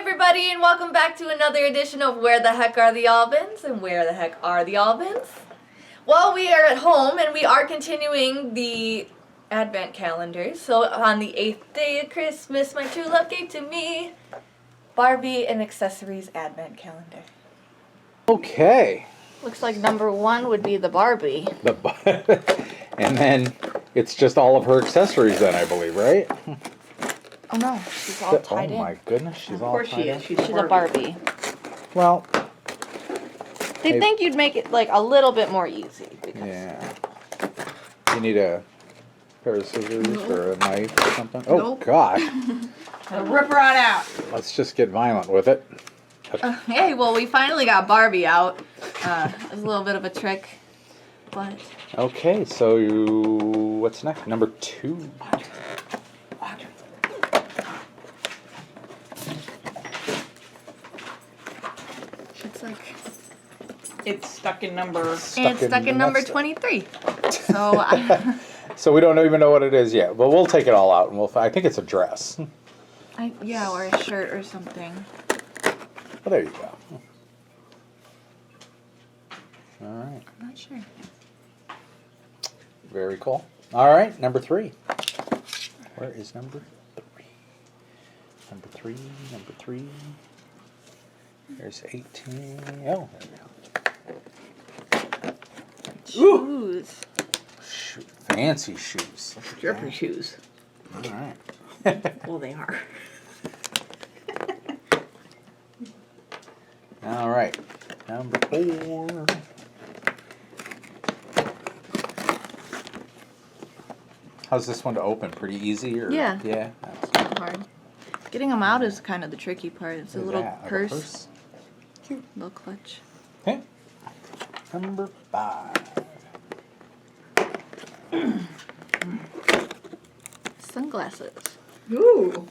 everybody, and welcome back to another edition of Where the Heck Are the Albans? And where the heck are the Albans? Well, we are at home, and we are continuing the Advent calendar. So on the 8th day of Christmas, my true love gave to me Barbie and Accessories Advent calendar. Okay. Looks like number 1 would be the Barbie. And then it's just all of her accessories then, I believe, right? Oh no, she's all tied in. Oh my goodness, she's all Of course tied she in. is. She's a Barbie. Well, They think you'd make it like a little bit more easy. Because yeah. You need a pair of scissors or a knife or something? Oh, Nope. gosh. Rip her on out. Let's just get violent with it. Hey, well, we finally got Barbie out. It was a little bit of a trick, but... Okay, so what's next? Number 2. It's like... It's stuck in number. It's stuck in number 23. So, So we don't even know what it is yet, but we'll take it all out and I think it's a dress. yeah, or a shirt or something. Well, there you go. All right. I'm not sure. Very cool. All right, number 3. Where is number 3? Number 3, number 3. There's 18. Oh, there we go. Shoes. Shoot, fancy shoes. Stripper shoes. All right. Well, they are. All right, number 4. How's this one to open? Pretty easy, or Yeah. Yeah. It's not hard. Getting them out is kind of the tricky part. It's a What is little that? Like a purse. Cute. Little clutch. Okay. Number 5. Sunglasses. Ooh.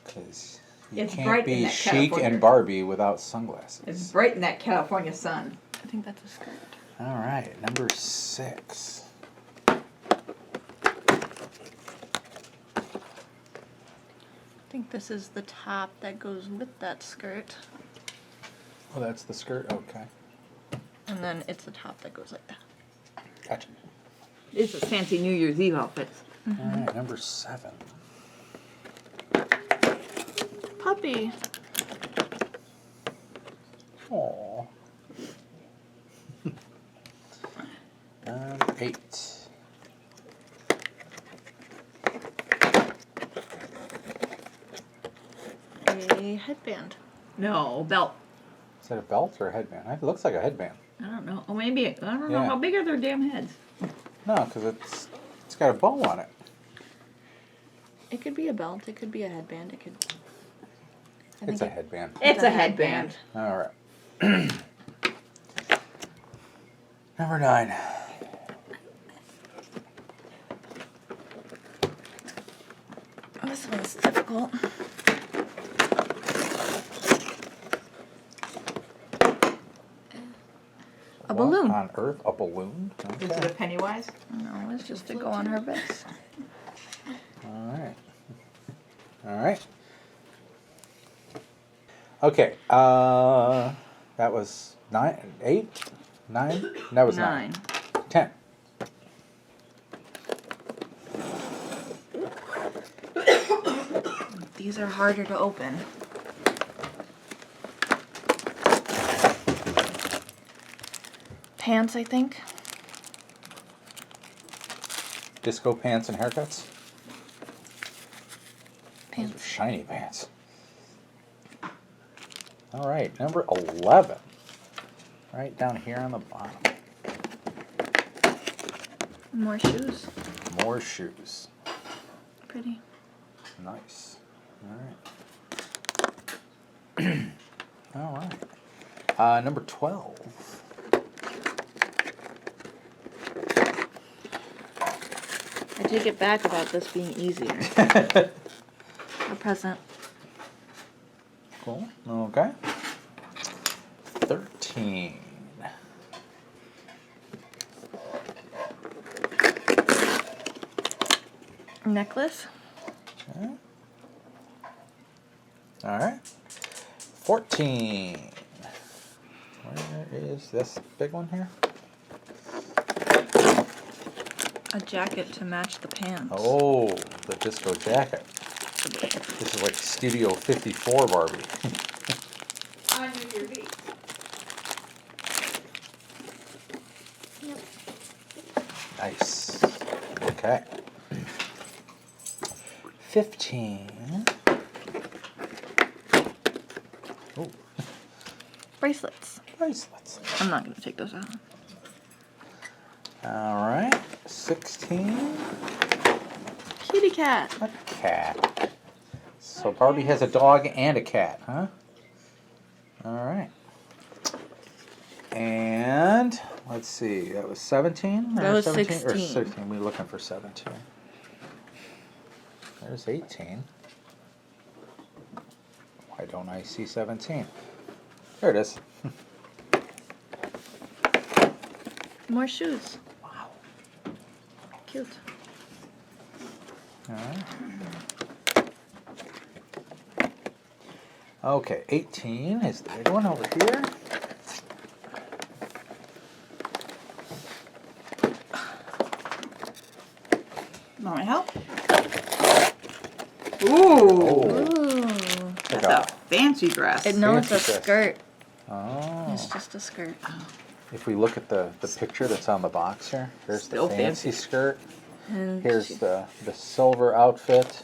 Because you It's can't bright in be that chic California. and Barbie without sunglasses. It's bright in that California sun. I think that's a skirt. All right, number 6. I think this is the top that goes with that skirt. Oh, that's the skirt? Okay. And then it's the top that goes like that. Gotcha. It's a fancy New Year's Eve outfit. All right, number 7. Puppy. Aww. Number 8. A headband. No, belt. Is that a belt or a headband? It looks like a headband. I don't know. Oh, maybe. I don't know. Yeah. How big are their damn heads? No, because it's got a bow on it. It could be a belt. It could be a headband. It could... It's a headband. It's a headband. All right. Number 9. This one's difficult. A balloon. What on earth? A balloon? Is it a Pennywise? No, it's just to go on her vest. All right. All right. Okay. That was 9, 8, 9. That was 9. 10. These are harder to open. Pants, I think. Disco pants and haircuts. Those are Pants. shiny pants. All right, number 11. Right down here on the bottom. More shoes. More shoes. Pretty. Nice. All right. All right. Number 12. I take it back about this being easier. A present. Cool. Okay. 13. Necklace. Okay. All right. 14. Where is this big one here? A jacket to match the pants. Oh, the disco jacket. This is like Studio 54 Barbie. On your feet. Nice. Okay. 15. Oh, Bracelets. bracelets. I'm not gonna take those out. All right. 16. Kitty cat. A cat. So Barbie has a dog and a cat, huh? All right. And let's see, that was 17? That was 17? Or 16. 16, we're looking for 17. There's 18. Why don't I see 17? There it is. More shoes. Wow. Cute. All right. Okay, 18 is the big one over here. Want my help? Ooh. Ooh. That's a fancy dress. No, it's a Fancy dress. skirt. Oh. It's just a skirt. If we look at the picture that's on the box here, here's Still the fancy fancy. skirt. And Here's the silver outfit,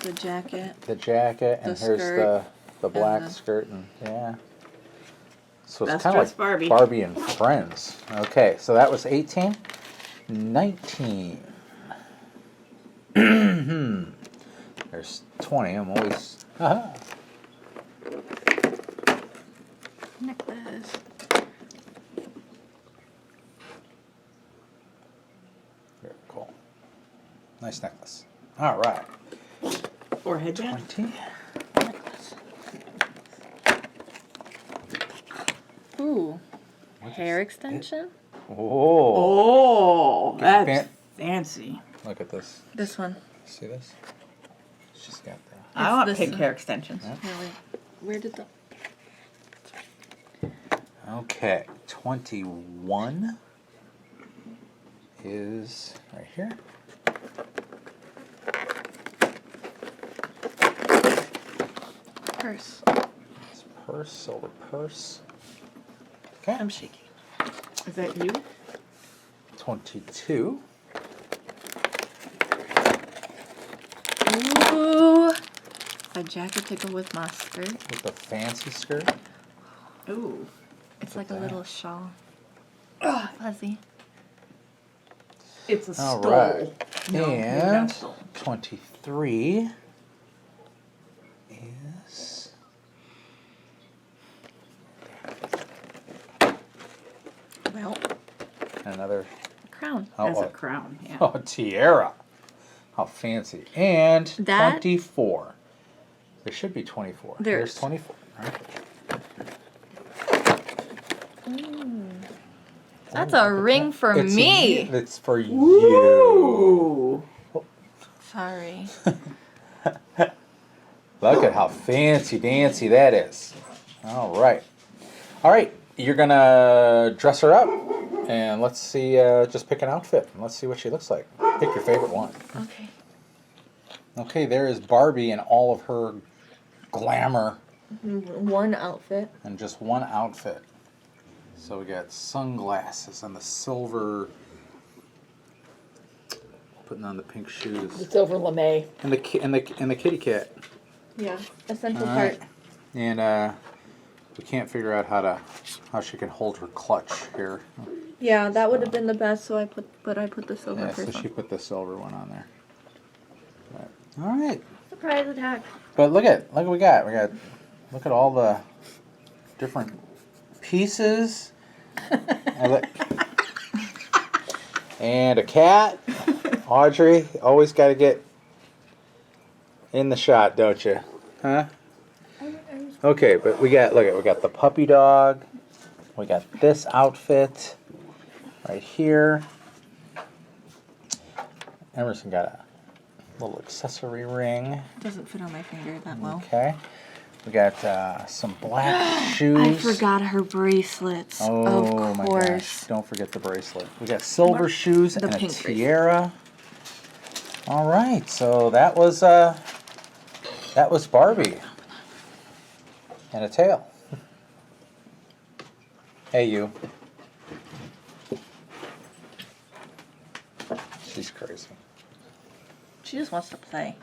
the jacket. the jacket, and The here's skirt, the black the- skirt, and yeah. So it's Best kind of dressed like Barbie. Barbie and Friends. Okay, so that was 18. 19. There's 20. I'm always. Necklace. Very cool. Nice necklace. All right. Or headband. 20. Necklace. Ooh. What is Hair it? extension? Oh. Oh, Fan- that's fancy. Look at this. This one. See this? She's got that. I want this pink one. hair extensions. Yeah. Here, wait. Where did the... Okay, 21 is right here. Purse. It's purse, silver purse. Okay, I'm shaking. Is that you? 22. Ooh. A jacket to go with my skirt. With a fancy skirt. Ooh. It's Look like at a that. little shawl. Oh, fuzzy. It's a All stole. right. No, maybe not And stole. 23 is Well, another crown. As oh, a crown, yeah. oh, tiara. How fancy. And That- 24. There should be 24. There's 24. Right. That's Oh, a look at ring that. for It's me. It's for you. Ooh. Sorry. Look at how fancy dancy that is. All right. All right. You're going to dress her up. And let's see, just pick an outfit. And let's see what she looks like. Pick your favorite one. Okay. Okay, there is Barbie in all of her glamour One outfit. and just one outfit. So we got sunglasses and the silver, putting on the pink shoes, silver lame. and the kitty cat. Yeah. Essential All part. right. And we can't figure out how she can hold her clutch here. Yeah, that would have been the best. So I put the silver Yeah, so first she on. put the silver one on there. But, all right. Surprise attack. But look at what we got. Look at all the different pieces. And a cat. Audrey, always got to get in the shot, don't you? Huh? Okay, but we got the puppy dog. We got this outfit right here. Emerson got a little accessory ring. Doesn't fit on my finger that well. Okay. We got some black shoes. I forgot her bracelets. Oh of my course. gosh! Don't forget the bracelet. We got silver shoes The and a pink bracelet. tiara. All right, so that was Barbie and a tail. Hey, you. She's crazy. She just wants to play.